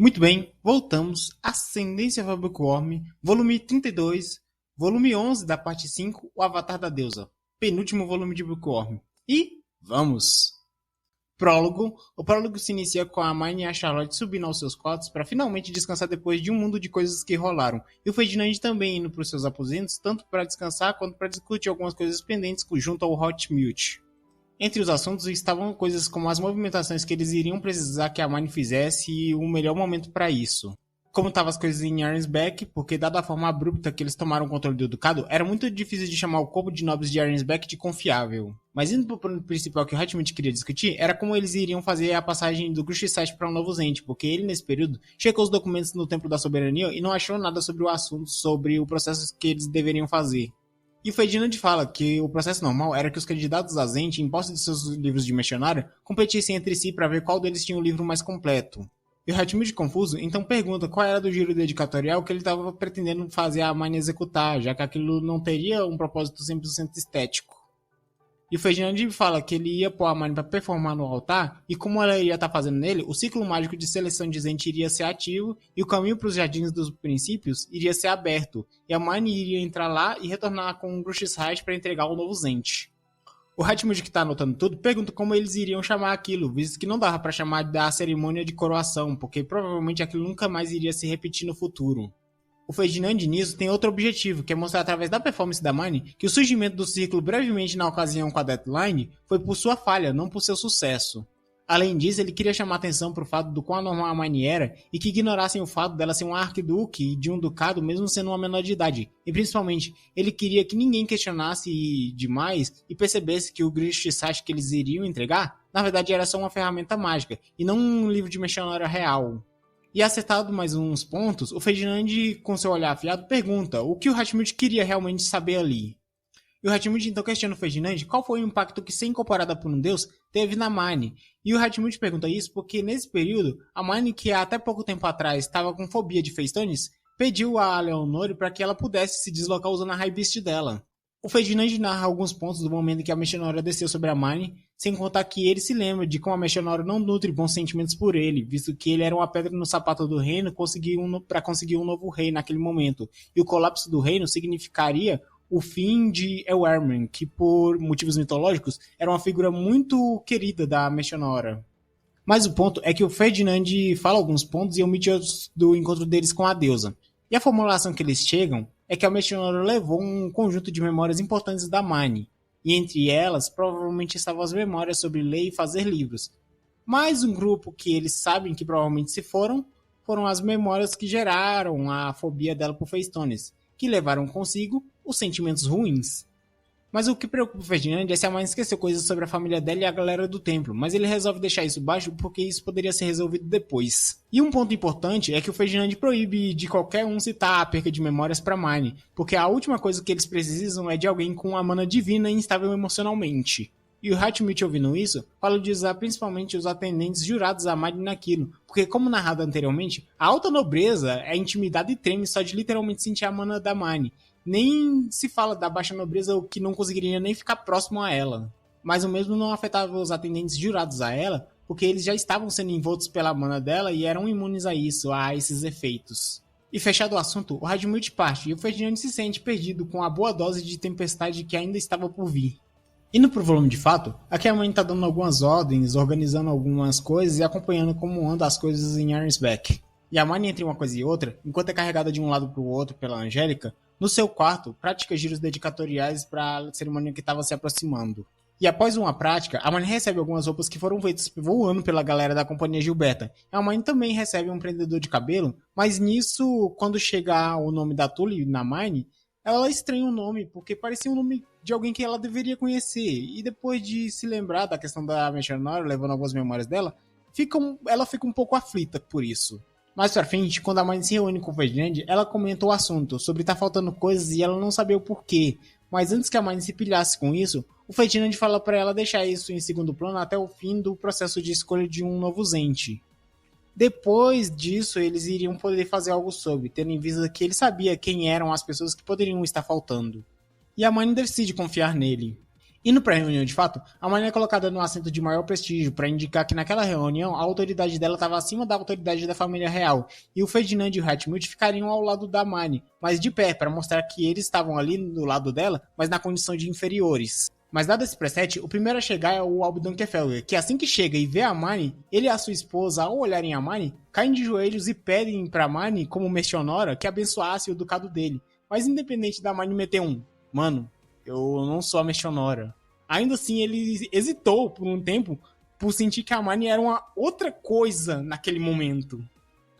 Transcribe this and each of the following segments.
Muito bem, voltamos. Ascendência of Bookworm, volume 32, volume 11 da parte 5, O Avatar da Deusa, penúltimo volume de Bookworm. E vamos! Prólogo. O prólogo se inicia com a Hermione e a Charlotte subindo aos seus quartos para finalmente descansar depois de um mundo de coisas que rolaram. E o Ferdinand também indo para os seus aposentos, tanto para descansar quanto para discutir algumas coisas pendentes junto ao Hotmilk. Entre os assuntos estavam coisas como as movimentações que eles iriam precisar que a Hermione fizesse e o melhor momento para isso. Como estavam as coisas em Arrensback, porque dada a forma abrupta que eles tomaram o controle do ducado, era muito difícil de chamar o corpo de nobres de Arrensback de confiável. Mas indo para o ponto principal que o Hotmilk queria discutir, era como eles iriam fazer a passagem do Grushsat para um novo Zente, porque ele, nesse período, checou os documentos no Templo da Soberania e não achou nada sobre o assunto, sobre o processo que eles deveriam fazer. E o Ferdinand fala que o processo normal era que os candidatos a Zente, em posse de seus livros de missionário, competissem entre si para ver qual deles tinha o livro mais completo. E o Hotmilk, confuso, então pergunta qual era do giro dedicatorial que ele estava pretendendo fazer a Hermione executar, já que aquilo não teria um propósito 100% estético. E o Ferdinand fala que ele ia pôr a Hermione para performar no altar, e como ela iria estar fazendo nele, o ciclo mágico de seleção de Zente iria ser ativo, e o caminho para os Jardins dos Princípios iria ser aberto, e a Hermione iria entrar lá e retornar com um Grushsat para entregar o novo Zente. O Hotmilk, que está anotando tudo, pergunta como eles iriam chamar aquilo, visto que não dava para chamar da cerimônia de coroação, porque provavelmente aquilo nunca mais iria se repetir no futuro. O Ferdinand nisso tem outro objetivo, que é mostrar através da performance da Hermione que o surgimento do círculo brevemente na ocasião com a Deathline foi por sua falha, não por seu sucesso. Além disso, ele queria chamar atenção para o fato do quão anormal a Hermione era e que ignorassem o fato dela ser um arquiduque de um ducado mesmo sendo uma menor de idade. E principalmente, ele queria que ninguém questionasse demais e percebesse que o Grushsat que eles iriam entregar, na verdade era só uma ferramenta mágica e não um livro de missionário real. E acertado mais uns pontos, o Ferdinand, com seu olhar afiado, pergunta o que o Hotmilk queria realmente saber ali. E o Hotmilk então questiona o Ferdinand qual foi o impacto que ser incorporada por um deus teve na Hermione. E o Hotmilk pergunta isso porque nesse período, a Hermione, que até pouco tempo atrás estava com fobia de Festones, pediu a Leonore para que ela pudesse se deslocar usando a High Beast dela. O Ferdinand narra alguns pontos do momento em que a Mechanora desceu sobre a Hermione, sem contar que ele se lembra de como a Mechanora não nutre bons sentimentos por ele, visto que ele era uma pedra no sapato do reino para conseguir um novo rei naquele momento. E o colapso do reino significaria o fim de Eomer, que por motivos mitológicos era uma figura muito querida da Mechanora. Mas o ponto é que o Ferdinand fala alguns pontos e omite outros do encontro deles com a deusa. E a formulação que eles chegam é que a Mechanora levou um conjunto de memórias importantes da Hermione, e entre elas provavelmente estavam as memórias sobre ler e fazer livros. Mais um grupo que eles sabem que provavelmente se foram as memórias que geraram a fobia dela por Festones, que levaram consigo os sentimentos ruins. Mas o que preocupa o Ferdinand é se a mãe esqueceu coisas sobre a família dela e a galera do templo, mas ele resolve deixar isso baixo porque isso poderia ser resolvido depois. E um ponto importante é que o Ferdinand proíbe de qualquer um citar a perca de memórias para Hermione, porque a última coisa que eles precisam é de alguém com uma mana divina e instável emocionalmente. E o Hotmilk, ouvindo isso, fala de usar principalmente os atendentes jurados a Hermione naquilo, porque como narrado anteriormente, a alta nobreza é intimidada e treme só de literalmente sentir a mana da Hermione. Nem se fala da baixa nobreza o que não conseguiria nem ficar próximo a ela. Mas o mesmo não afetava os atendentes jurados a ela, porque eles já estavam sendo envoltos pela mana dela e eram imunes a isso, a esses efeitos. E fechado o assunto, o Hotmilk parte e o Ferdinand se sente perdido com a boa dose de tempestade que ainda estava por vir. Indo pro volume de fato, aqui a mãe tá dando algumas ordens, organizando algumas coisas e acompanhando como andam as coisas em Arrensback. E a Hermione, entre uma coisa e outra, enquanto é carregada de um lado pro outro pela Angélica, no seu quarto, pratica giros dedicatoriais para a cerimônia que estava se aproximando. E após uma prática, a Hermione recebe algumas roupas que foram feitas voando pela galera da Companhia Gilberta. A Hermione também recebe um prendedor de cabelo, mas nisso, quando chega o nome da Tully na Hermione, ela estranha o nome, porque parecia um nome de alguém que ela deveria conhecer. E depois de se lembrar da questão da Mechanora, levando algumas memórias dela, ela fica um pouco aflita por isso. Mais pra frente, quando a mãe se reúne com o Ferdinand, ela comenta o assunto, sobre estar faltando coisas e ela não saber o porquê. Mas antes que a mãe se pilhasse com isso, o Ferdinand fala pra ela deixar isso em segundo plano até o fim do processo de escolha de um novo Zente. Depois disso, eles iriam poder fazer algo sobre, tendo em vista que ele sabia quem eram as pessoas que poderiam estar faltando. E a mãe decide confiar nele. Indo para a reunião de fato, a Marnie é colocada no assento de maior prestígio para indicar que naquela reunião a autoridade dela estava acima da autoridade da família real, e o Ferdinand e o Hatmut ficariam ao lado da Marnie, mas de pé, para mostrar que eles estavam ali do lado dela, mas na condição de inferiores. Mas dado esse preset, o primeiro a chegar é o Alb Dunkelfelder, que assim que chega e vê a Marnie, ele e a sua esposa, ao olharem a Marnie, caem de joelhos e pedem para Marnie, como Messionora, que abençoasse o ducado dele. Mas independente da Marnie meter mano, eu não sou a Messionora. Ainda assim, ele hesitou por um tempo por sentir que a Marnie era uma outra coisa naquele momento.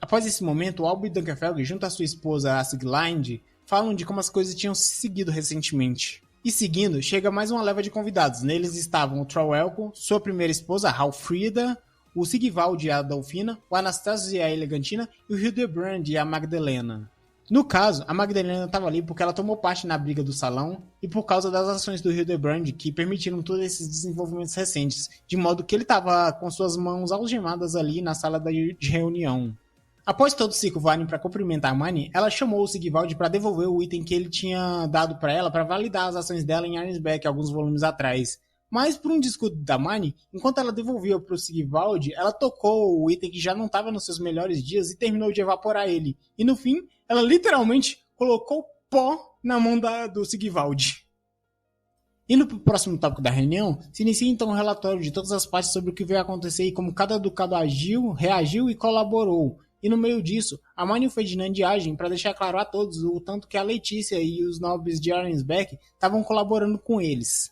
Após esse momento, o Alb Dunkelfelder, junto à sua esposa, a Siglind, falam de como as coisas tinham se seguido recentemente. E seguindo, chega mais uma leva de convidados. Neles estavam o Troelco, sua primeira esposa, Halfrida, o Sigvald e a Adolfina, o Anastácio e a Elegantina, e o Hildebrand e a Magdalena. No caso, a Magdalena estava ali porque ela tomou parte na briga do salão e por causa das ações do Hildebrand que permitiram todos esses desenvolvimentos recentes, de modo que ele estava com suas mãos algemadas ali na sala de reunião. Após todos se curvarem para cumprimentar a Marnie, ela chamou o Sigvald para devolver o item que ele tinha dado para ela para validar as ações dela em Arnsbeck alguns volumes atrás. Mas por um descuido da Marnie, enquanto ela devolvia para o Sigvald, ela tocou o item que já não estava nos seus melhores dias e terminou de evaporar ele. E no fim, ela literalmente colocou pó na mão do Sigvald. Indo para o próximo tópico da reunião, se inicia então um relatório de todas as partes sobre o que veio acontecer e como cada ducado agiu, reagiu e colaborou. E no meio disso, a Marnie e o Ferdinand agem para deixar claro a todos o tanto que a Letícia e os nobres de Arnsbeck estavam colaborando com eles.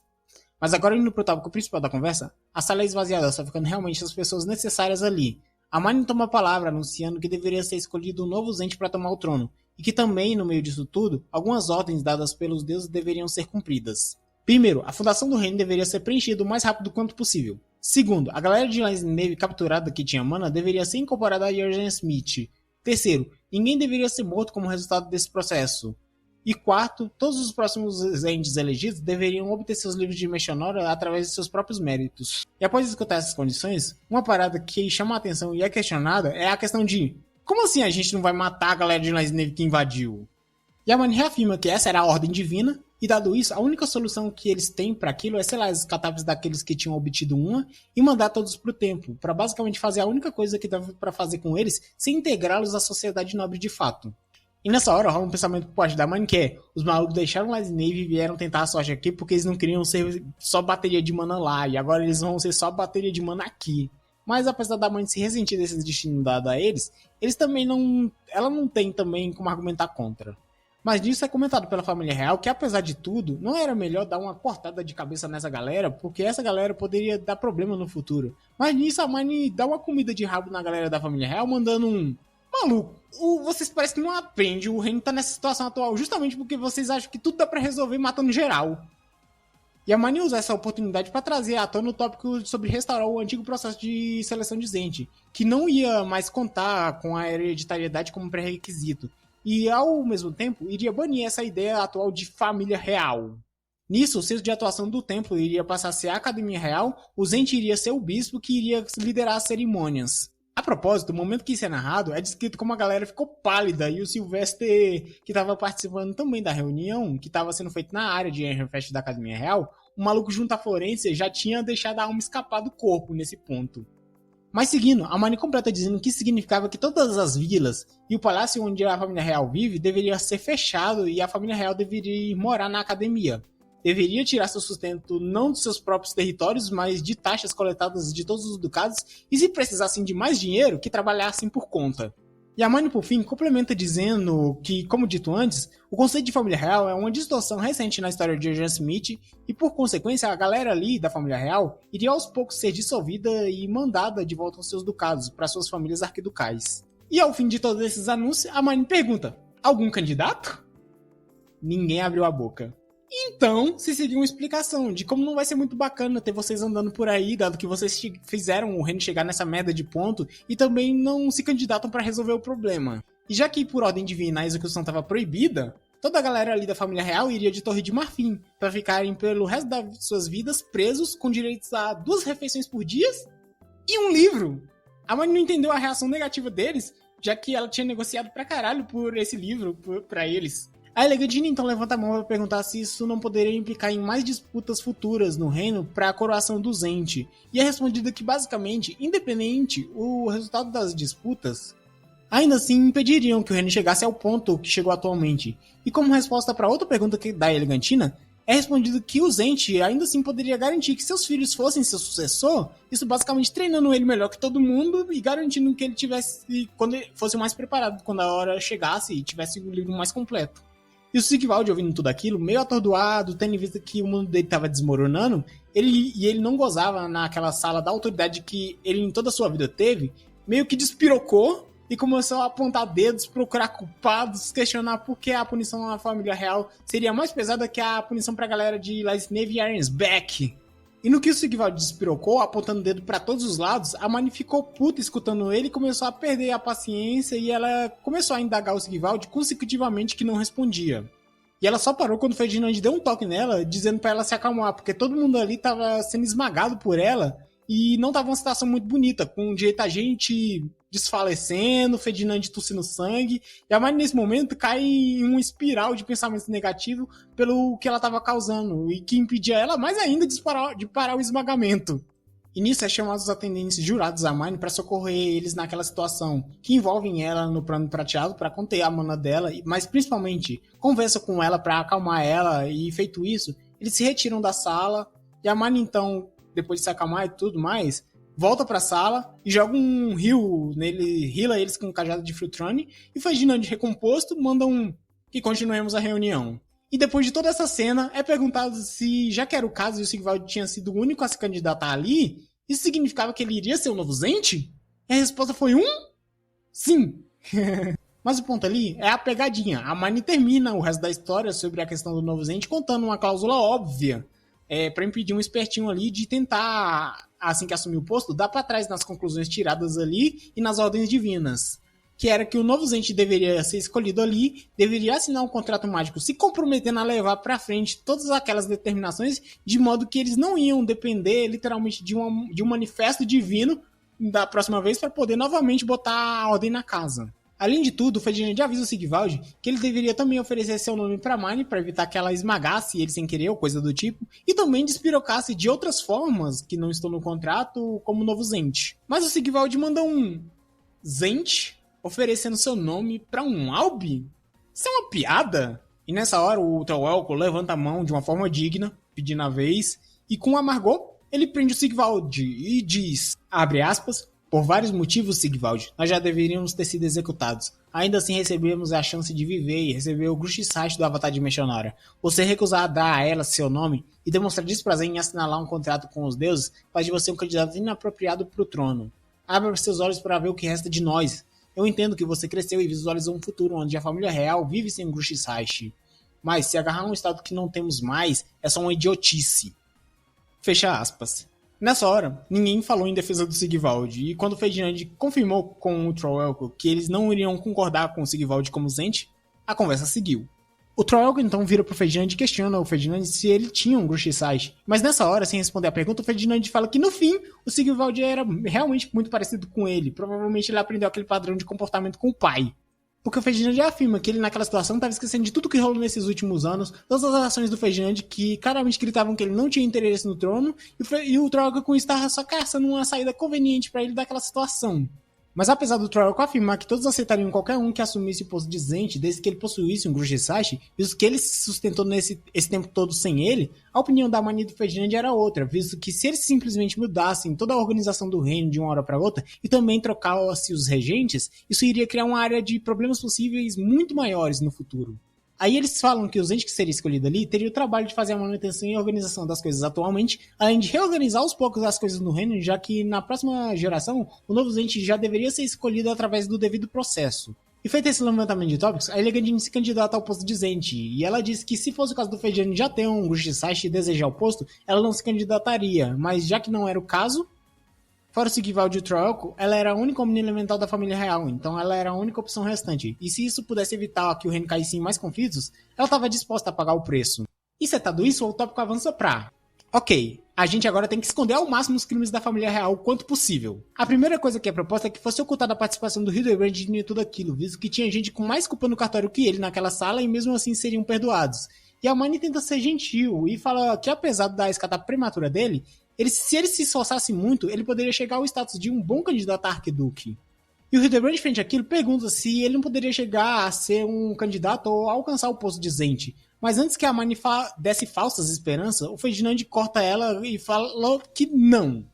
Mas agora indo para o tópico principal da conversa, a sala é esvaziada, só ficando realmente as pessoas necessárias ali. A Marnie toma a palavra anunciando que deveria ser escolhido um novo Zente para tomar o trono, e que também, no meio disso tudo, algumas ordens dadas pelos deuses deveriam ser cumpridas. Primeiro, a fundação do reino deveria ser preenchida o mais rápido quanto possível. Segundo, a galera de Lansnave capturada que tinha mana deveria ser incorporada a Jurgen Smith. Terceiro, ninguém deveria ser morto como resultado desse processo. E quarto, todos os próximos entes elegidos deveriam obter seus livros de Messionora através de seus próprios méritos. E após escutar essas condições, uma parada que chama a atenção e é questionada é a questão de como assim a gente não vai matar a galera de Lansnave que invadiu? E a Marnie reafirma que essa era a ordem divina, e dado isso, a única solução que eles têm para aquilo é, sei lá, as catástrofes daqueles que tinham obtido uma e mandar todos pro templo, para basicamente fazer a única coisa que dava para fazer com eles sem integrá-los à sociedade nobre de fato. E nessa hora rola um pensamento por parte da Marnie que é, os malucos deixaram Lansnave e vieram tentar a sorte aqui porque eles não queriam ser só bateria de mana lá, e agora eles vão ser só bateria de mana aqui. Mas apesar da Marnie se ressentir desse destino dado a eles também não... ela não tem também como argumentar contra. Mas disso é comentado pela família real que, apesar de tudo, não era melhor dar uma cortada de cabeça nessa galera, porque essa galera poderia dar problema no futuro. Mas nisso a Marnie dá uma comida de rabo na galera da família real, mandando um... Maluco, vocês parecem que não aprendem, o reino tá nessa situação atual justamente porque vocês acham que tudo dá pra resolver matando geral. E a Marnie usa essa oportunidade para trazer à tona o tópico sobre restaurar o antigo processo de seleção de Zente, que não ia mais contar com a hereditariedade como pré-requisito. E, ao mesmo tempo, iria banir essa ideia atual de família real. Nisso, o centro de atuação do templo iria passar a ser a Academia Real, o Zente iria ser o bispo que iria liderar as cerimônias. A propósito, o momento que isso é narrado é descrito como a galera ficou pálida e o Sylvester, que estava participando também da reunião, que estava sendo feita na área de Ehrenfest da Academia Real, o maluco junto à Florência já tinha deixado a alma escapar do corpo nesse ponto. Mas seguindo, a Marnie completa dizendo que isso significava que todas as vilas e o palácio onde a família real vive deveria ser fechado e a família real deveria ir morar na academia. Deveria tirar seu sustento não dos seus próprios territórios, mas de taxas coletadas de todos os ducados e, se precisassem de mais dinheiro, que trabalhassem por conta. E a Marnie, por fim, complementa dizendo que, como dito antes, o conceito de família real é uma distorção recente na história de Jurgen Smith e, por consequência, a galera ali da família real iria aos poucos ser dissolvida e mandada de volta aos seus ducados para suas famílias arquiducais. E ao fim de todos esses anúncios, a Marnie pergunta, algum candidato? Ninguém abriu a boca. Então, se seguiu uma explicação de como não vai ser muito bacana ter vocês andando por aí, dado que vocês fizeram o reino chegar nessa merda de ponto e também não se candidatam para resolver o problema. E já que por ordem divina a execução estava proibida, toda a galera ali da família real iria de Torre de Marfim, para ficarem pelo resto das suas vidas presos com direitos a 2 refeições por dia e um livro. A mãe não entendeu a reação negativa deles, já que ela tinha negociado pra caralho por esse livro pra eles. A Elegantina então levanta a mão para perguntar se isso não poderia implicar em mais disputas futuras no reino para a coroação do Zente. E é respondido que basicamente, independente o resultado das disputas, ainda assim impediriam que o reino chegasse ao ponto que chegou atualmente. E como resposta para outra pergunta da Elegantina, é respondido que o Zente ainda assim poderia garantir que seus filhos fossem seu sucessor, isso basicamente treinando ele melhor que todo mundo e garantindo que ele tivesse, quando ele fosse mais preparado quando a hora chegasse e tivesse o livro mais completo. E o Sigvald, ouvindo tudo aquilo, meio atordoado, tendo em vista que o mundo dele estava desmoronando, ele não gozava naquela sala da autoridade que ele em toda a sua vida teve, meio que despirocou e começou a apontar dedos, procurar culpados, questionar por que a punição na família real seria mais pesada que a punição pra galera de Laisnave e Arensbeck. E no que o Sigvald despirocou, apontando o dedo pra todos os lados, a Mani ficou puta escutando ele e começou a perder a paciência e ela começou a indagar o Sigvald consecutivamente que não respondia. E ela só parou quando o Ferdinand deu um toque nela, dizendo pra ela se acalmar, porque todo mundo ali tava sendo esmagado por ela e não tava uma situação muito bonita, com direito a gente desfalecendo, Ferdinand tossindo sangue, e a Mari nesse momento cai em uma espiral de pensamento negativo pelo que ela estava causando, e que impedia ela mais ainda de parar o esmagamento. E nisso é chamado os atendentes jurados a Mine para socorrer eles naquela situação, que envolvem ela no plano prateado para conter a mana dela, mas principalmente conversa com ela para acalmar ela, e feito isso, eles se retiram da sala, e a Mine então, depois de se acalmar e tudo mais, volta pra sala e joga um heal nele, heala eles com um cajado de Filtrone, e Ferdinand recomposto manda que continuemos a reunião. E depois de toda essa cena, é perguntado se, já que era o caso e o Sigvald tinha sido o único a se candidatar ali, isso significava que ele iria ser o novo Zente? E a resposta foi sim. Mas o ponto ali é a pegadinha. A Mine termina o resto da história sobre a questão do novo Zente contando uma cláusula óbvia para impedir um espertinho ali de tentar, assim que assumir o posto, dar para trás nas conclusões tiradas ali e nas ordens divinas. Que era que o novo Zente deveria ser escolhido ali, deveria assinar um contrato mágico se comprometendo a levar para frente todas aquelas determinações, de modo que eles não iam depender literalmente de um manifesto divino da próxima vez para poder novamente botar a ordem na casa. Além de tudo, o Ferdinand avisa o Sigvald que ele deveria também oferecer seu nome para Mine para evitar que ela esmagasse ele sem querer ou coisa do tipo, e também despirocasse de outras formas que não estão no contrato, como novo Zente. Mas o Sigvald manda um Zente oferecendo seu nome para um Albi? Isso é uma piada? E nessa hora o Troelco levanta a mão de uma forma digna, pedindo a vez, e com amargor ele prende o Sigvald e diz, abre aspas, por vários motivos, Sigvald, nós já deveríamos ter sido executados. Ainda assim recebemos a chance de viver e receber o Grushsite do Avatar de Meshonara. Você recusar a dar a ela seu nome e demonstrar desprazer em assinalar um contrato com os deuses faz de você um candidato inapropriado para o trono. Abra seus olhos para ver o que resta de nós. Eu entendo que você cresceu e visualizou um futuro onde a família real vive sem Grushsite. Mas se agarrar um estado que não temos mais, é só uma idiotice. Fecha aspas. Nessa hora, ninguém falou em defesa do Sigvald, e quando Ferdinand confirmou com o Troelco que eles não iriam concordar com o Sigvald como Zente, a conversa seguiu. O Troelco então vira pro Ferdinand e questiona o Ferdinand se ele tinha um Grushsite, mas nessa hora, sem responder a pergunta, o Ferdinand fala que no fim, o Sigvald era realmente muito parecido com ele, provavelmente ele aprendeu aquele padrão de comportamento com o pai. Porque o Ferdinand já afirma que ele naquela situação estava esquecendo de tudo que rolou nesses últimos anos, todas as ações do Ferdinand que claramente gritavam que ele não tinha interesse no trono, e o Troelco com isso estava só caçando uma saída conveniente para ele daquela situação. Mas apesar do Troelco afirmar que todos aceitariam qualquer um que assumisse o posto de Zente desde que ele possuísse um Grushsite, visto que ele se sustentou esse tempo todo sem ele, a opinião da Mani do Ferdinand era outra, visto que se eles simplesmente mudassem toda a organização do reino de uma hora para outra e também trocassem os regentes, isso iria criar uma área de problemas possíveis muito maiores no futuro. Aí eles falam que o Zente que seria escolhido ali teria o trabalho de fazer a manutenção e a organização das coisas atualmente, além de reorganizar aos poucos as coisas no reino, já que na próxima geração o novo Zente já deveria ser escolhido através do devido processo. E feito esse levantamento de tópicos, a Elegantine se candidata ao posto de Zente, e ela disse que se fosse o caso do Ferdinand já ter um Grushsite e desejar o posto, ela não se candidataria, mas já que não era o caso, fora o Sigvald e o Troelco, ela era a única omni elemental da família real, então ela era a única opção restante. E se isso pudesse evitar que o reino caísse em mais conflitos, ela estava disposta a pagar o preço. E setado isso, o tópico avança pra Ok, a gente agora tem que esconder ao máximo os crimes da família real o quanto possível. A primeira coisa que é proposta é que fosse ocultada a participação do Hildebrand em tudo aquilo, visto que tinha gente com mais culpa no cartório que ele naquela sala e mesmo assim seriam perdoados. E a Hermione tenta ser gentil e fala que apesar da escada prematura dele, se ele se esforçasse muito, ele poderia chegar ao status de um bom candidato a arquiduque. E o Hildebrand, frente àquilo, pergunta se ele não poderia chegar a ser um candidato ou alcançar o posto de Zente. Mas antes que a Hermione desse falsas esperanças, o Ferdinand corta ela e fala que não.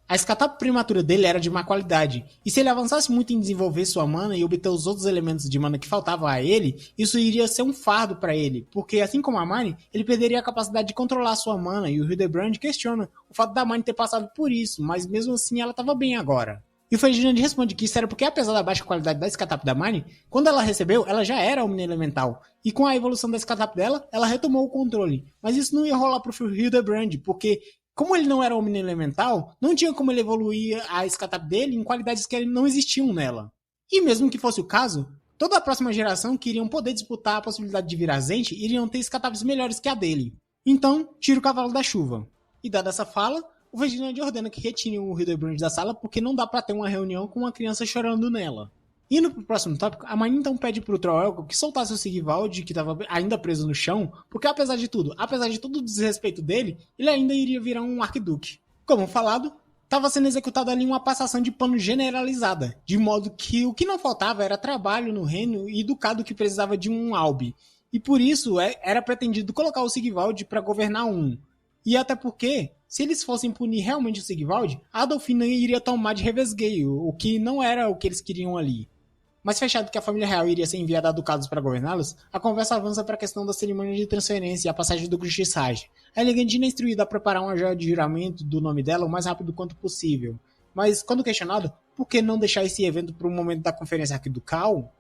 A escata prematura dele era de má qualidade, e se ele avançasse muito em desenvolver sua mana e obter os outros elementos de mana que faltavam a ele, isso iria ser um fardo para ele, porque assim como a Hermione, ele perderia a capacidade de controlar sua mana, e o Hildebrand questiona o fato da Hermione ter passado por isso, mas mesmo assim ela estava bem agora. E o Ferdinand responde que isso era porque, apesar da baixa qualidade da Skatap da Hermione, quando ela recebeu, ela já era Omni Elemental. E com a evolução da Skatap dela, ela retomou o controle. Mas isso não ia rolar pro Hildebrand, porque, como ele não era Omni Elemental, não tinha como ele evoluir a Skatap dele em qualidades que não existiam nela. E mesmo que fosse o caso, toda a próxima geração que iriam poder disputar a possibilidade de virar Zente iriam ter Skataps melhores que a dele. Então, tira o cavalo da chuva. E dada essa fala, o Ferdinand ordena que retire o Hildebrand da sala porque não dá pra ter uma reunião com uma criança chorando nela. Indo pro próximo tópico, a Hermione então pede pro Troelco que soltasse o Sigvald, que estava ainda preso no chão, porque apesar de todo o desrespeito dele, ele ainda iria virar um arquiduque. Como falado, estava sendo executada ali uma passação de pano generalizada, de modo que o que não faltava era trabalho no reino e ducado que precisava de um albe. E por isso era pretendido colocar o Sigvald para governar um. E até porque, se eles fossem punir realmente o Sigvald, a Adolfina iria tomar de revesgueio, o que não era o que eles queriam ali. Mas fechado que a família real iria ser enviada a ducados para governá-los, a conversa avança para a questão da cerimônia de transferência e a passagem do Gruxissage. A Elegantina é instruída a preparar uma joia de juramento do nome dela o mais rápido quanto possível. Mas, quando questionado, por que não deixar esse evento para o momento da conferência arquiducal?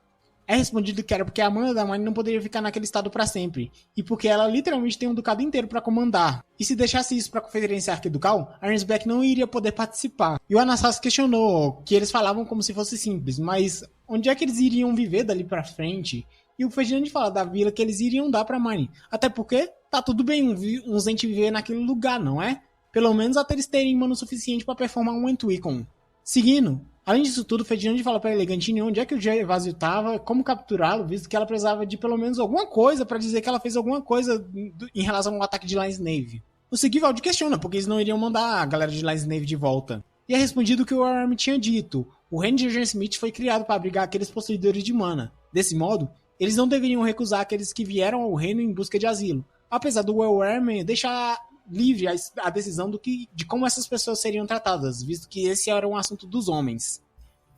É respondido que era porque a Amanda da Hermione não poderia ficar naquele estado para sempre, e porque ela literalmente tem um ducado inteiro para comandar. E se deixasse isso para a conferência arquiducal, a Ernest Black não iria poder participar. E o Anastasia questionou que eles falavam como se fosse simples, mas onde é que eles iriam viver dali para frente? E o Ferdinand fala da vila que eles iriam dar para Hermione. Até porque tá tudo bem um Zente viver naquele lugar, não é? Pelo menos até eles terem mano suficiente para performar um Entwicon. Seguindo, além disso tudo, Ferdinand fala para Elegantine onde é que o Gervásio estava, como capturá-lo, visto que ela precisava de pelo menos alguma coisa para dizer que ela fez alguma coisa em relação ao ataque de Linesnave. O Sigvald questiona porque eles não iriam mandar a galera de Linesnave de volta. E é respondido que o Arm tinha dito, o reino de Agent Smith foi criado para abrigar aqueles possuidores de mana. Desse modo, eles não deveriam recusar aqueles que vieram ao reino em busca de asilo, apesar do Arm deixar livre a decisão de como essas pessoas seriam tratadas, visto que esse era um assunto dos homens.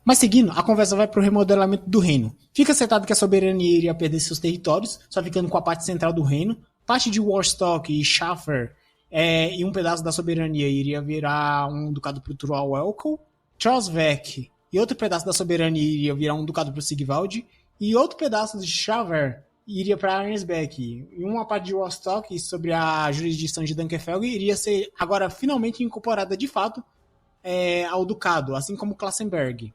Mas seguindo, a conversa vai para o remodelamento do reino. Fica acertado que a soberania iria perder seus territórios, só ficando com a parte central do reino. Parte de Warstock e Schaffer e um pedaço da soberania iria virar um ducado para o Troelco. Trosvec e outro pedaço da soberania iria virar um ducado para o Sigvald. E outro pedaço de Schaffer iria para Arnsbeck. E uma parte de Warstock sobre a jurisdição de Dunkelfelg iria ser agora finalmente incorporada de fato ao ducado, assim como Klassenberg.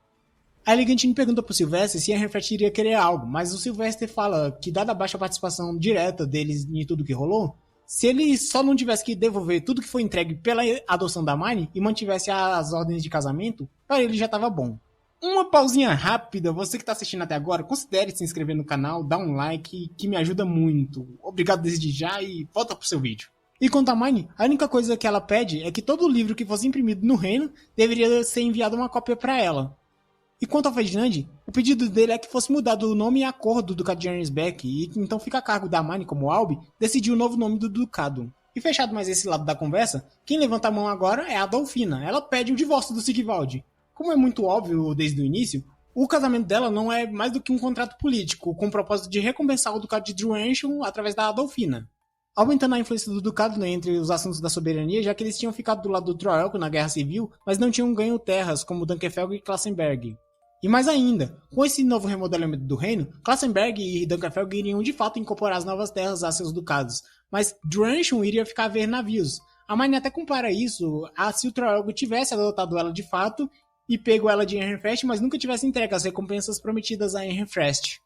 A Elegantine pergunta pro Sylvester se a Refresh iria querer algo, mas o Sylvester fala que, dada a baixa participação direta deles em tudo que rolou, se ele só não tivesse que devolver tudo que foi entregue pela adoção da Hermione e mantivesse as ordens de casamento, para ele já estava bom. Uma pausinha rápida, você que está assistindo até agora, considere se inscrever no canal, dá um like, que me ajuda muito. Obrigado desde já e volta pro seu vídeo. E quanto a Hermione, a única coisa que ela pede é que todo livro que fosse imprimido no reino deveria ser enviado uma cópia para ela. E quanto ao Ferdinand, o pedido dele é que fosse mudado o nome e a cor do Ducado de Arnsbeck, e que então fica a cargo da Hermione como Albi decidir o novo nome do Ducado. E fechado mais esse lado da conversa, quem levanta a mão agora é a Adolfina. Ela pede o divórcio do Sigvald. Como é muito óbvio desde o início, o casamento dela não é mais do que um contrato político, com o propósito de recompensar o Ducado de Druenchon através da Adolfina. Aumentando a influência do Ducado entre os assuntos da soberania, já que eles tinham ficado do lado do Troelco na Guerra Civil, mas não tinham ganho terras como Dunkelfelg e Klassenberg. E mais ainda, com esse novo remodelamento do reino, Klassenberg e Dunkelfelg iriam de fato incorporar as novas terras a seus ducados, mas Druenchon iria ficar a ver navios. A Hermione até compara isso a se o Troelco tivesse adotado ela de fato e pego ela de Ehrenfest, mas nunca tivesse entregue as recompensas prometidas a Ehrenfest.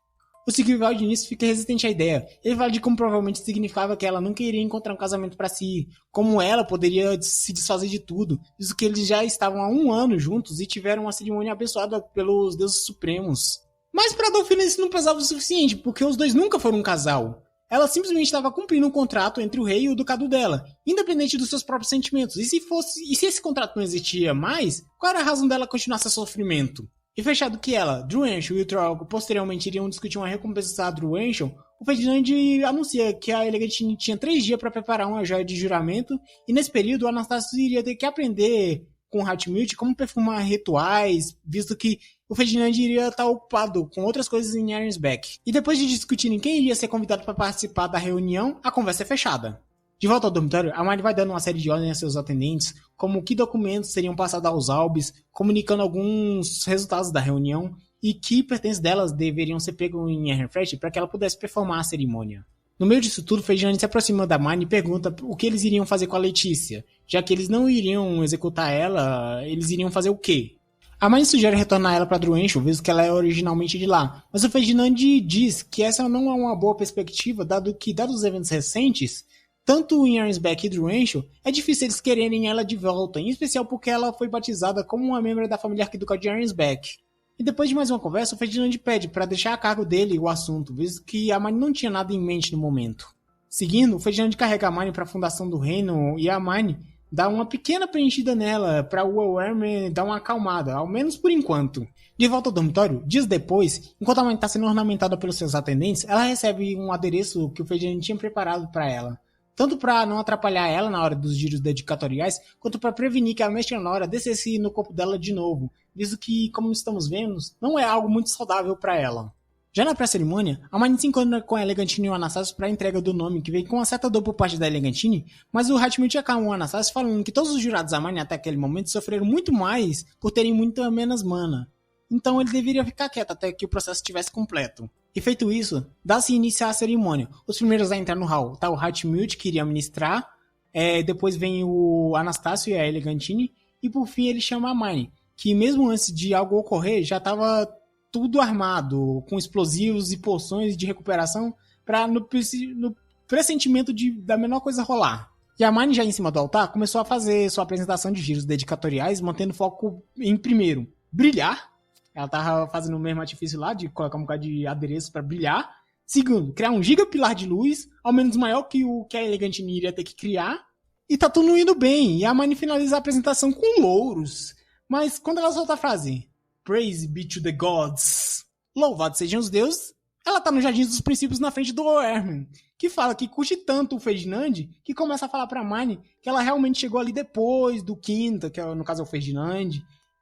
O Sigvald nisso fica resistente à ideia. Ele fala de como provavelmente significava que ela não queria encontrar um casamento para si, como ela poderia se desfazer de tudo, visto que eles já estavam há 1 ano juntos e tiveram uma cerimônia abençoada pelos deuses supremos. Mas para Delfina isso não pesava o suficiente, porque os dois nunca foram um casal. Ela simplesmente estava cumprindo um contrato entre o rei e o ducado dela, independente dos seus próprios sentimentos. E se esse contrato não existia mais, qual era a razão dela continuar seu sofrimento? E fechado que ela, Druenchel e o Trogo posteriormente iriam discutir uma recompensa a Druenchel, o Ferdinand anuncia que a Elegantine tinha 3 dias para preparar uma joia de juramento, e nesse período o Anastácio iria ter que aprender com Hatmut como perfumar rituais, visto que o Ferdinand iria estar ocupado com outras coisas em Arnsbeck. E depois de discutirem quem iria ser convidado para participar da reunião, a conversa é fechada. De volta ao dormitório, a Mari vai dando uma série de ordens a seus atendentes, como que documentos seriam passados aos Albis, comunicando alguns resultados da reunião e que pertences delas deveriam ser pegos em Ehrenfrecht para que ela pudesse performar a cerimônia. No meio disso tudo, Ferdinand se aproxima da Mari e pergunta o que eles iriam fazer com a Letícia. Já que eles não iriam executar ela, eles iriam fazer o quê? A mãe sugere retornar ela para Druenchel, visto que ela é originalmente de lá, mas o Ferdinand diz que essa não é uma boa perspectiva, dado que, dados os eventos recentes, tanto em Arnsbeck e Druenchel, é difícil eles quererem ela de volta, em especial porque ela foi batizada como uma membro da família arquiducal de Arnsbeck. E depois de mais uma conversa, o Ferdinand pede para deixar a cargo dele o assunto, visto que a mãe não tinha nada em mente no momento. Seguindo, o Ferdinand carrega a Mine para a fundação do reino e a Mine dá uma pequena preenchida nela para o Oerman dar uma acalmada, ao menos por enquanto. De volta ao dormitório, dias depois, enquanto a mãe está sendo ornamentada pelos seus atendentes, ela recebe um adereço que o Ferdinand tinha preparado para ela. Tanto para não atrapalhar ela na hora dos giros dedicatoriais, quanto para prevenir que a Mestre-Nora descesse no corpo dela de novo, visto que, como estamos vendo, não é algo muito saudável para ela. Já na pré-cerimônia, a Mine se encontra com a Elegantine e o Anastácio para a entrega do nome, que veio com uma certa dor por parte da Elegantine, mas o Hatmut acalma o Anastácio falando que todos os jurados da Mine até aquele momento sofreram muito mais por terem muito menos mana. Então ele deveria ficar quieto até que o processo estivesse completo. E feito isso, dá-se início à cerimônia. Os primeiros a entrar no hall tá o Hatmut, que iria ministrar, depois vem o Anastácio e a Elegantine, e por fim ele chama a Mine, que mesmo antes de algo ocorrer, já estava tudo armado, com explosivos e poções de recuperação, para no pressentimento da menor coisa rolar. E a Mine, já em cima do altar, começou a fazer sua apresentação de giros dedicatoriais, mantendo foco em, primeiro, brilhar. Ela tava fazendo o mesmo artifício lá, de colocar um bocado de adereço para brilhar. Segundo, criar um gigapilar de luz, ao menos maior que o que a Elegantine iria ter que criar. E tá tudo indo bem. E a Mine finaliza a apresentação com louros. Mas quando ela solta a frase Praise be to the gods, louvados sejam os deuses, ela tá no Jardim dos Princípios na frente do Oerman, que fala que curte tanto o Ferdinand, que começa a falar pra Mine que ela realmente chegou ali depois do Quinta, que no caso é o Ferdinand,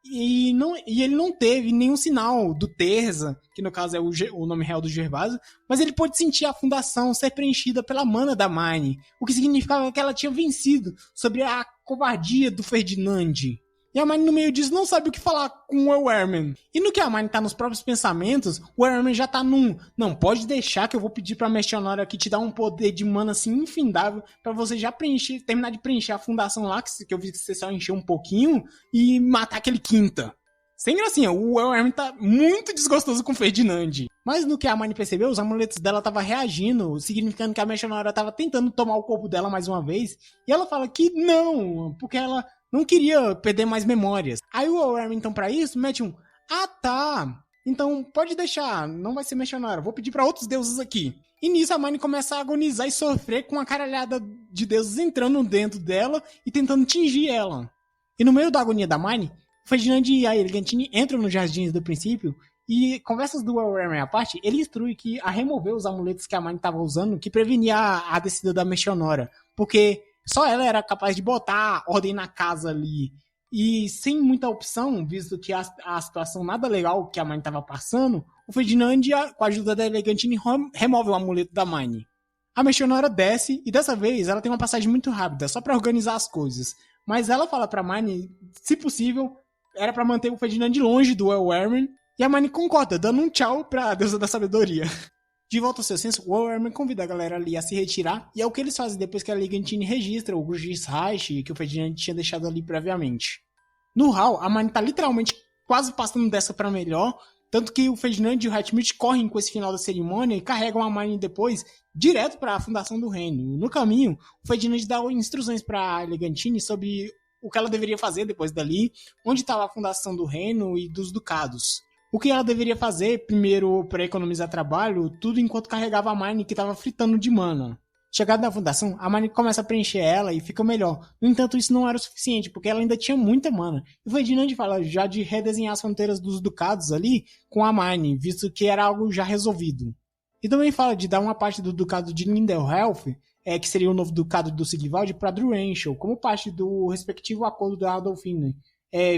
e ele não teve nenhum sinal do Terza, que no caso é o nome real do Gervásio, mas ele pôde sentir a fundação ser preenchida pela mana da Mine, o que significava que ela tinha vencido sobre a covardia do Ferdinand. E a Mine no meio disso não sabe o que falar com o Oerman. E no que a Mine tá nos próprios pensamentos, o Oerman já tá não, pode deixar que eu vou pedir pra Mestre-Nora que te dá um poder de mana assim infindável pra você já terminar de preencher a fundação lá, que eu vi que você só encheu um pouquinho, e matar aquele Quinta. Sem gracinha, o Oerman tá muito desgostoso com o Ferdinand. Mas no que a Mine percebeu, os amuletos dela estavam reagindo, significando que a Mestre-Nora tava tentando tomar o corpo dela mais uma vez, e ela fala que não, porque ela não queria perder mais memórias. Aí o Oerman, então, pra isso, mete tá, então pode deixar, não vai ser Mestre-Nora, vou pedir pra outros deuses aqui. E nisso a Mine começa a agonizar e sofrer com a caralhada de deuses entrando dentro dela e tentando tingir ela. E no meio da agonia da Mine, o Ferdinand e a Elegantine entram nos Jardins do Princípio e, conversas do Oerman à parte, ele instrui que a remover os amuletos que a Mine estava usando, que prevenia a descida da Mestre-Nora, porque só ela era capaz de botar ordem na casa ali. E sem muita opção, visto que a situação nada legal que a Mine estava passando, o Ferdinand, com a ajuda da Elegantine, remove o amuleto da Mine. A Mestre-Nora desce, e dessa vez ela tem uma passagem muito rápida, só para organizar as coisas. Mas ela fala pra Mine, se possível, era para manter o Ferdinand longe do Oerman, e a Mine concorda, dando um tchau pra deusa da sabedoria. De volta ao seu senso, o Oerman convida a galera ali a se retirar, e é o que eles fazem depois que a Elegantine registra o Grugis Reich que o Ferdinand tinha deixado ali previamente. No hall, a Mine tá literalmente quase passando dessa pra melhor, Tanto que o Ferdinand e o Hatmut correm com esse final da cerimônia e carregam a Marne depois direto para a fundação do reino. No caminho, o Ferdinand dá instruções para Elegantine sobre o que ela deveria fazer depois dali, onde estava a fundação do reino e dos ducados. O que ela deveria fazer, primeiro, para economizar trabalho, tudo enquanto carregava a Marne que estava fritando de mana. Chegada na fundação, a Marne começa a preencher ela e fica melhor. No entanto, isso não era o suficiente, porque ela ainda tinha muita mana. E o Ferdinand fala já de redesenhar as fronteiras dos ducados ali com a Marne, visto que era algo já resolvido. E também fala de dar uma parte do ducado de Lindelhelf, que seria o novo ducado do Sigvald, para Druenchel, como parte do respectivo acordo da Adolfine.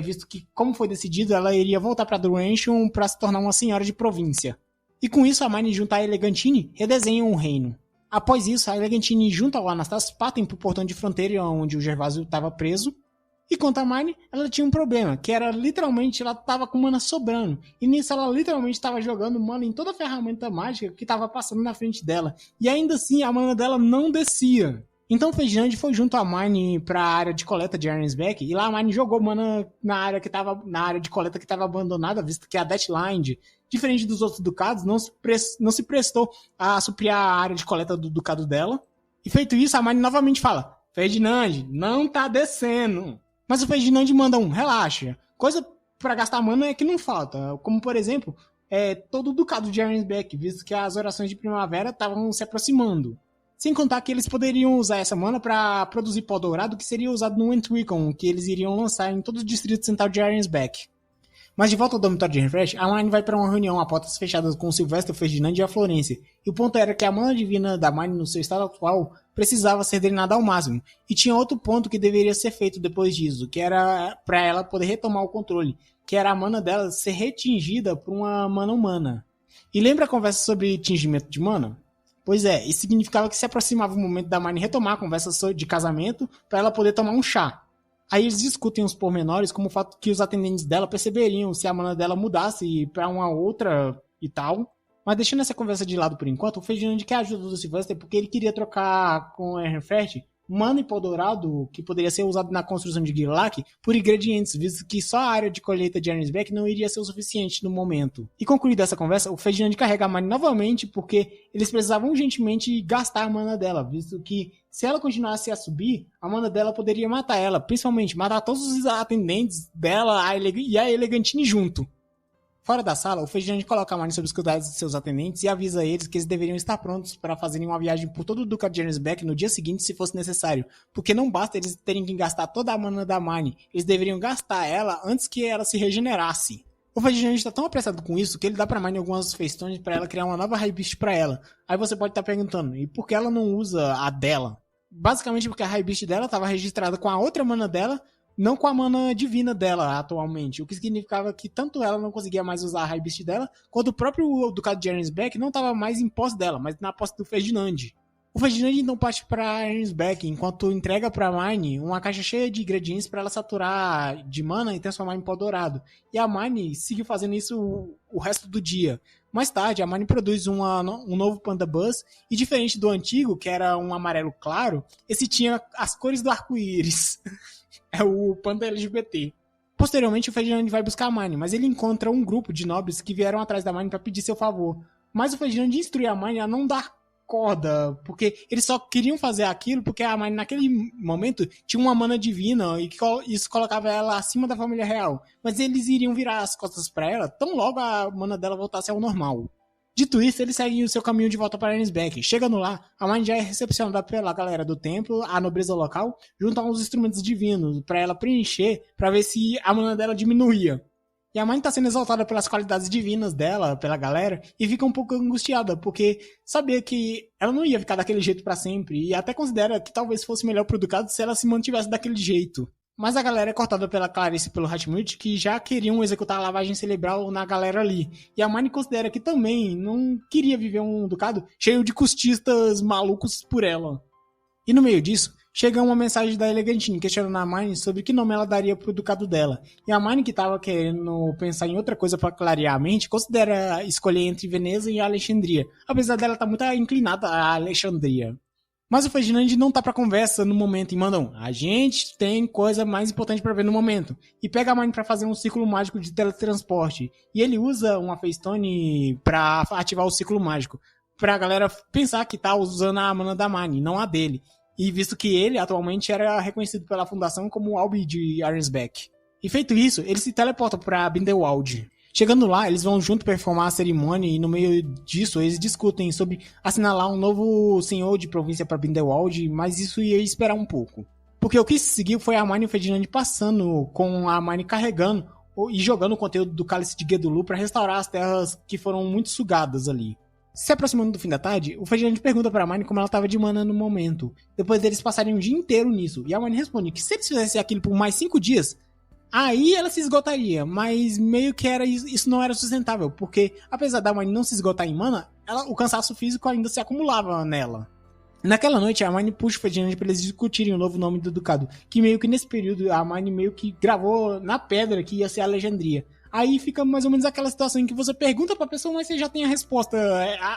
Visto que, como foi decidido, ela iria voltar para Druenchel para se tornar uma senhora de província. E com isso, a Marne junto a Elegantine redesenham o reino. Após isso, a Elegantine junto ao Anastácio partem para o portão de fronteira onde o Gervásio estava preso. E quanto a Marne, ela tinha um problema, que era literalmente, ela estava com mana sobrando. E nisso ela literalmente estava jogando mana em toda a ferramenta mágica que estava passando na frente dela. E ainda assim, a mana dela não descia. Então o Ferdinand foi junto a Marne para a área de coleta de Arnsbeck, e lá a Marne jogou mana na área de coleta que estava abandonada, visto que a Deathline, diferente dos outros ducados, não se prestou a suprir a área de coleta do ducado dela. E feito isso, a Marne novamente fala: Ferdinand, não tá descendo. Mas o Ferdinand manda relaxa. Coisa para gastar mana é que não falta. Como, por exemplo, todo o ducado de Arnsbeck, visto que as orações de primavera estavam se aproximando. Sem contar que eles poderiam usar essa mana para produzir pó dourado, que seria usado no Entwicon, que eles iriam lançar em todo o distrito central de Arnsbeck. Mas de volta ao dormitório de Refresh, a Marne vai para uma reunião a portas fechadas com o Silvestre, o Ferdinand e a Florência. E o ponto era que a mana divina da Marne, no seu estado atual, precisava ser drenada ao máximo. E tinha outro ponto que deveria ser feito depois disso, que era para ela poder retomar o controle, que era a mana dela ser retingida por uma mana humana. E lembra a conversa sobre tingimento de mana? Pois isso significava que se aproximava o momento da Marne retomar a conversa de casamento para ela poder tomar um chá. Aí eles discutem os pormenores, como o fato que os atendentes dela perceberiam se a mana dela mudasse para uma outra e tal. Mas deixando essa conversa de lado por enquanto, o Ferdinand quer a ajuda do Sylvester porque ele queria trocar com o Ehrenfest mana e pó dourado, que poderia ser usado na construção de Girlach, por ingredientes, visto que só a área de colheita de Arnsbeck não iria ser o suficiente no momento. E concluída essa conversa, o Ferdinand carrega a Marne novamente porque eles precisavam urgentemente gastar a mana dela, visto que se ela continuasse a subir, a mana dela poderia matar ela, principalmente matar todos os atendentes dela e a Elegantine junto. Fora da sala, o Ferdinand coloca a Marne sob os cuidados de seus atendentes e avisa eles que eles deveriam estar prontos para fazerem uma viagem por todo o Ducado de Arnsbeck no dia seguinte se fosse necessário, porque não basta eles terem que gastar toda a mana da Marne, eles deveriam gastar ela antes que ela se regenerasse. O Ferdinand está tão apressado com isso que ele dá para Marne algumas sugestões para ela criar uma nova High Beast para ela. Aí você pode estar perguntando, e por que ela não usa a dela? Basicamente porque a High Beast dela estava registrada com a outra mana dela, não com a mana divina dela atualmente, o que significava que tanto ela não conseguia mais usar a High Beast dela, quanto o próprio Ducado de Arnsbeck não estava mais em posse dela, mas na posse do Ferdinand. O Ferdinand então parte para Arnsbeck, enquanto entrega para Marne uma caixa cheia de ingredientes para ela saturar de mana e transformar em pó dourado. E a Marne seguiu fazendo isso o resto do dia. Mais tarde, a Marne produz um novo Panda Buzz, e diferente do antigo, que era um amarelo claro, esse tinha as cores do arco-íris. É o Panda LGBT. Posteriormente, o Ferdinand vai buscar a Marne, mas ele encontra um grupo de nobres que vieram atrás da Marne para pedir seu favor. Mas o Ferdinand instrui a Marne a não dar corda, porque eles só queriam fazer aquilo porque a Marne naquele momento tinha uma mana divina e isso colocava ela acima da família real. Mas eles iriam virar as costas para ela tão logo a mana dela voltasse ao normal. Dito isso, eles seguem o seu caminho de volta para Arnsbeck. Chegando lá, a Marne já é recepcionada pela galera do templo, a nobreza local, junto a uns instrumentos divinos, para ela preencher, para ver se a mana dela diminuía. E a Marne está sendo exaltada pelas qualidades divinas dela, pela galera, e fica um pouco angustiada, porque sabia que ela não ia ficar daquele jeito para sempre, e até considera que talvez fosse melhor pro Ducado se ela se mantivesse daquele jeito. Mas a galera é cortada pela Clarice e pelo Hatmut, que já queriam executar a lavagem cerebral na galera ali. E a Marne considera que também não queria viver um ducado cheio de custistas malucos por ela. E no meio disso, chega uma mensagem da Elegantine questionando a Marne sobre que nome ela daria pro ducado dela. E a Marne, que estava querendo pensar em outra coisa para clarear a mente, considera escolher entre Veneza e Alexandria, apesar dela estar muito inclinada a Alexandria. Mas o Ferdinand não tá pra conversa no momento e mandam, a gente tem coisa mais importante pra ver no momento. E pega a Mine pra fazer um círculo mágico de teletransporte. E ele usa uma Facetone pra ativar o círculo mágico. Pra galera pensar que tá usando a mana da Mine, não a dele. E visto que ele, atualmente, era reconhecido pela fundação como o Albi de Arensbeck. E feito isso, ele se teleporta pra Bindelwald. Chegando lá, eles vão junto performar a cerimônia e no meio disso eles discutem sobre assinalar um novo senhor de província para Bindelwald, mas isso ia esperar um pouco. Porque o que se seguiu foi a Mine e o Ferdinand passando, com a Mine carregando e jogando o conteúdo do Cálice de Gedulu para restaurar as terras que foram muito sugadas ali. Se aproximando do fim da tarde, o Ferdinand pergunta pra Mine como ela estava de mana no momento, depois deles passarem um dia inteiro nisso, e a Mine responde que se eles fizessem aquilo por mais 5 dias, aí ela se esgotaria, mas meio que isso não era sustentável, porque apesar da Mine não se esgotar em mana, o cansaço físico ainda se acumulava nela. Naquela noite, a Mine puxa o Ferdinand para eles discutirem o novo nome do ducado, que meio que nesse período a Mine meio que gravou na pedra que ia ser a Alexandria. Aí fica mais ou menos aquela situação em que você pergunta pra pessoa, mas você já tem a resposta.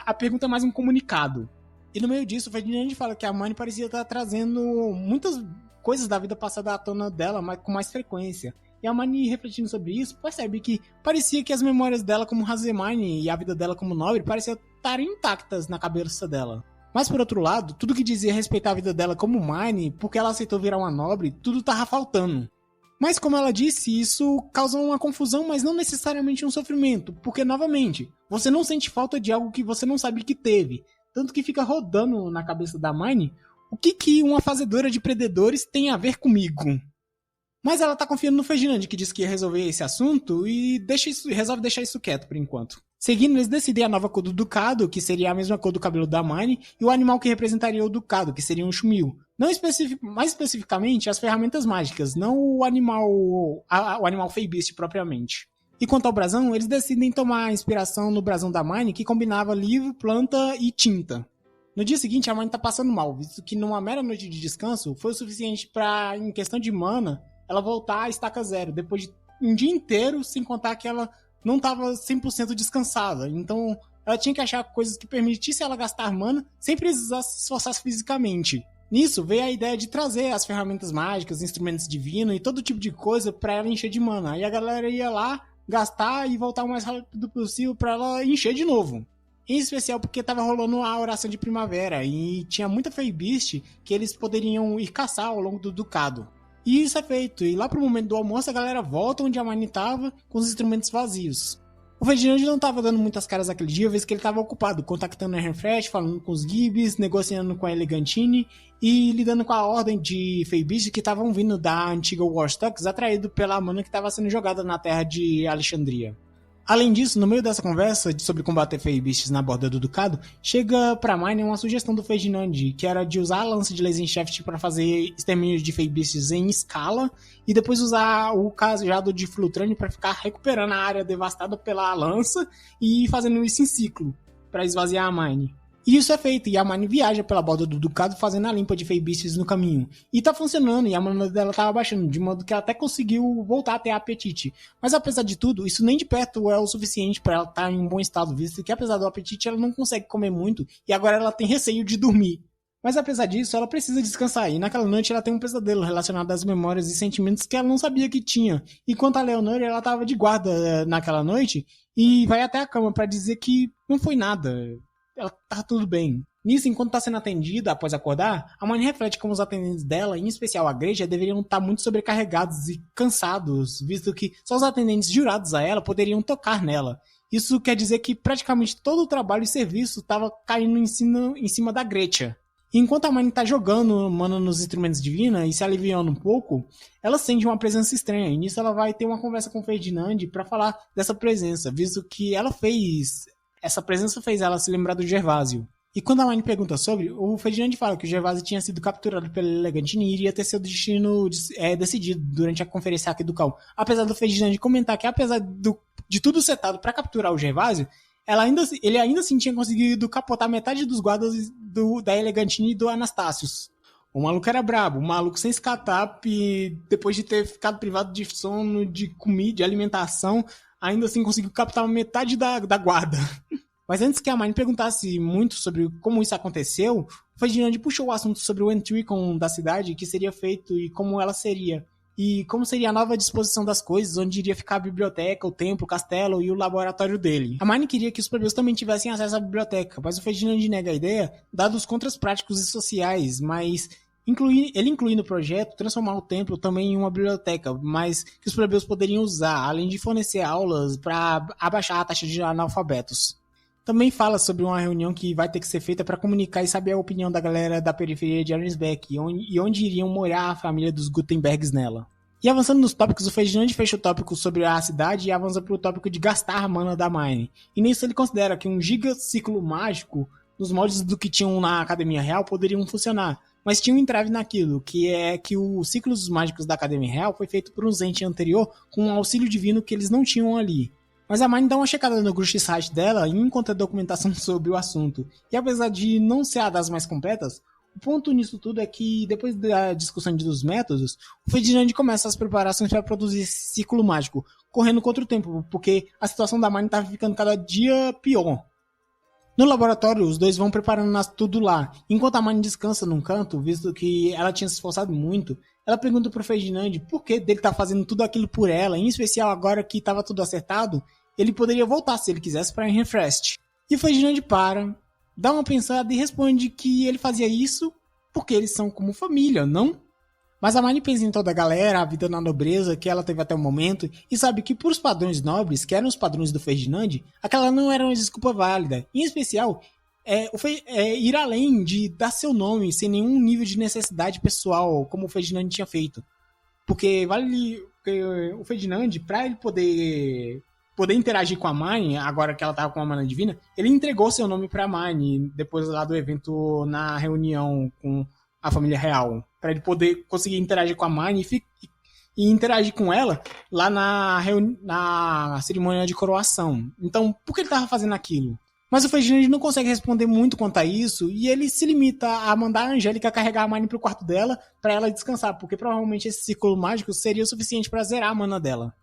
A pergunta é mais um comunicado. E no meio disso, o Ferdinand fala que a Mine parecia estar trazendo muitas coisas da vida passada à tona dela, mas com mais frequência. E a Mine, refletindo sobre isso, percebe que parecia que as memórias dela como Hazemine e a vida dela como nobre pareciam estar intactas na cabeça dela. Mas por outro lado, tudo que dizia respeitar a vida dela como Mine, porque ela aceitou virar uma nobre, tudo tava faltando. Mas como ela disse, isso causa uma confusão, mas não necessariamente um sofrimento, porque novamente, você não sente falta de algo que você não sabe que teve, tanto que fica rodando na cabeça da Mine, o que uma fazedora de predadores tem a ver comigo? Mas ela tá confiando no Ferdinand, que disse que ia resolver esse assunto e resolve deixar isso quieto por enquanto. Seguindo, eles decidem a nova cor do ducado, que seria a mesma cor do cabelo da Mine, e o animal que representaria o ducado, que seria um Shumil. Não mais especificamente as ferramentas mágicas, não o animal Fey Beast propriamente. E quanto ao brasão, eles decidem tomar inspiração no brasão da Mine, que combinava livro, planta e tinta. No dia seguinte, a Mine tá passando mal, visto que numa mera noite de descanso foi o suficiente para, em questão de mana, ela voltar à estaca zero, depois de um dia inteiro, sem contar que ela não estava 100% descansada. Então, ela tinha que achar coisas que permitissem ela gastar mana sem precisar se esforçar fisicamente. Nisso, veio a ideia de trazer as ferramentas mágicas, instrumentos divinos e todo tipo de coisa para ela encher de mana. Aí a galera ia lá, gastar e voltar o mais rápido possível para ela encher de novo. Em especial porque estava rolando a oração de primavera e tinha muita Fey Beast que eles poderiam ir caçar ao longo do ducado. E isso é feito, e lá pro momento do almoço a galera volta onde a Mine tava, com os instrumentos vazios. O Ferdinand não tava dando muitas caras aquele dia, visto que ele tava ocupado, contactando a Refresh, falando com os Gibbs, negociando com a Elegantine e lidando com a ordem de Fey Beast que estavam vindo da antiga Warstocks, atraído pela mana que estava sendo jogada na terra de Alexandria. Além disso, no meio dessa conversa sobre combater Fey Beasts na borda do ducado, chega pra Mine uma sugestão do Ferdinand, que era de usar a lança de Lazensheft para fazer extermínios de Fey Beasts em escala, e depois usar o cajado de Flutrane para ficar recuperando a área devastada pela lança e fazendo isso em ciclo, para esvaziar a Mine. E isso é feito, e a Mine viaja pela borda do ducado fazendo a limpa de Fey Beasts no caminho. E tá funcionando, e a mana dela tava baixando, de modo que ela até conseguiu voltar a ter apetite. Mas apesar de tudo, isso nem de perto é o suficiente para ela estar em um bom estado, visto que apesar do apetite ela não consegue comer muito, e agora ela tem receio de dormir. Mas apesar disso, ela precisa descansar, e naquela noite ela tem um pesadelo relacionado às memórias e sentimentos que ela não sabia que tinha. Enquanto a Leonor, ela tava de guarda naquela noite, e vai até a cama para dizer que não foi nada. Ela tá tudo bem. Nisso, enquanto tá sendo atendida após acordar, a mãe reflete como os atendentes dela, em especial a Greja, deveriam estar muito sobrecarregados e cansados, visto que só os atendentes jurados a ela poderiam tocar nela. Isso quer dizer que praticamente todo o trabalho e serviço estava caindo em cima da Gretchen. Enquanto a mãe tá jogando mana nos instrumentos divinos e se aliviando um pouco, ela sente uma presença estranha. E nisso ela vai ter uma conversa com o Ferdinand para falar dessa presença, visto que essa presença fez ela se lembrar do Gervásio. E quando a Mine pergunta sobre, o Ferdinand fala que o Gervásio tinha sido capturado pela Elegantine e iria ter seu destino decidido durante a conferência aqui do Cal. Apesar do Ferdinand comentar que, apesar de tudo setado para capturar o Gervásio, ele ainda assim tinha conseguido capotar metade dos guardas da Elegantine e do Anastácios. O maluco era brabo, o maluco sem escatap, depois de ter ficado privado de sono, de comida, de alimentação, ainda assim conseguiu captar metade da guarda. Mas antes que a Mine perguntasse muito sobre como isso aconteceu, o Ferdinand puxou o assunto sobre o Entricon da cidade, que seria feito e como ela seria. E como seria a nova disposição das coisas, onde iria ficar a biblioteca, o templo, o castelo e o laboratório dele. A Mine queria que os plebeus também tivessem acesso à biblioteca, mas o Ferdinand nega a ideia, dados os contras práticos e sociais, mas ele inclui no projeto transformar o templo também em uma biblioteca, mas que os plebeus poderiam usar, além de fornecer aulas para abaixar a taxa de analfabetos. Também fala sobre uma reunião que vai ter que ser feita para comunicar e saber a opinião da galera da periferia de Arnsbeck e onde iriam morar a família dos Gutenbergs nela. E avançando nos tópicos, o Ferdinand fecha o tópico sobre a cidade e avança para o tópico de gastar a mana da Mine. E nisso ele considera que um gigaciclo mágico, nos moldes do que tinham na Academia Real, poderiam funcionar. Mas tinha um entrave naquilo, que é que os ciclos mágicos da Academia Real foi feito por um Zente anterior com um auxílio divino que eles não tinham ali. Mas a Mine dá uma checada no Grush site dela e encontra documentação sobre o assunto. E apesar de não ser a das mais completas, o ponto nisso tudo é que, depois da discussão dos métodos, o Ferdinand começa as preparações para produzir esse ciclo mágico, correndo contra o tempo, porque a situação da Mine estava ficando cada dia pior. No laboratório, os dois vão preparando tudo lá. Enquanto a Mine descansa num canto, visto que ela tinha se esforçado muito, ela pergunta pro Ferdinand por que dele tá fazendo tudo aquilo por ela, em especial agora que estava tudo acertado, ele poderia voltar se ele quisesse para Renfrest. E o Ferdinand dá uma pensada e responde que ele fazia isso porque eles são como família, não? Mas a Mine pensa em toda a galera, a vida na nobreza que ela teve até o momento, e sabe que por os padrões nobres, que eram os padrões do Ferdinand, aquela não era uma desculpa válida. Em especial, ir além de dar seu nome sem nenhum nível de necessidade pessoal, como o Ferdinand tinha feito. Porque o Ferdinand, para ele poder interagir com a Mine, agora que ela tava com a mana divina, ele entregou seu nome pra Mine, depois lá do evento na reunião com a família real, para ele poder conseguir interagir com a Mine e interagir com ela lá na cerimônia de coroação. Então, por que ele tava fazendo aquilo? Mas o Ferdinand não consegue responder muito quanto a isso, e ele se limita a mandar a Angélica carregar a Mine pro quarto dela para ela descansar, porque provavelmente esse ciclo mágico seria o suficiente para zerar a mana dela.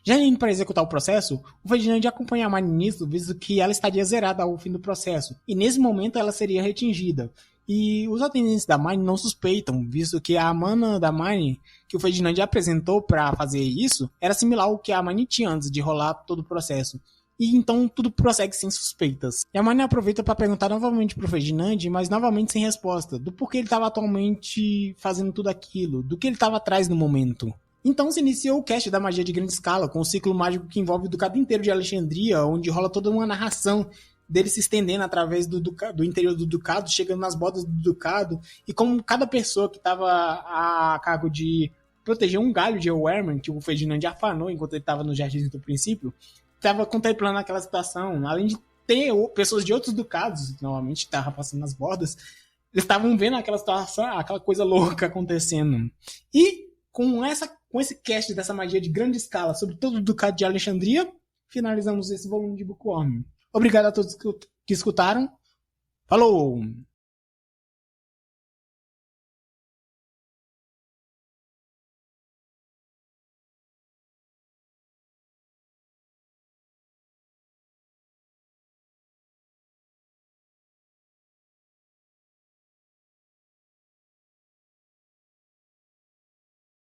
Já indo para executar o processo, o Ferdinand acompanha a Mine nisso, visto que ela estaria zerada ao fim do processo, e nesse momento ela seria retingida. E os atendentes da Mine não suspeitam, visto que a mana da Mine que o Ferdinand apresentou para fazer isso era similar ao que a Mine tinha antes de rolar todo o processo. E então tudo prossegue sem suspeitas. E a Mine aproveita para perguntar novamente pro Ferdinand, mas novamente sem resposta, do porquê ele estava atualmente fazendo tudo aquilo, do que ele estava atrás no momento. Então se iniciou o cast da magia de grande escala, com o ciclo mágico que envolve o ducado inteiro de Alexandria, onde rola toda uma narração dele se estendendo através do interior do ducado, chegando nas bordas do ducado, e como cada pessoa que estava a cargo de proteger um galho de Eowerman, que o Ferdinand afanou enquanto ele estava nos jardins do princípio, estava contemplando aquela situação, além de ter pessoas de outros ducados, que normalmente estavam passando nas bordas, eles estavam vendo aquela situação, aquela coisa louca acontecendo. E com esse cast dessa magia de grande escala sobre todo o ducado de Alexandria, finalizamos esse volume de Bookworm. Obrigado a todos que escutaram. Falou!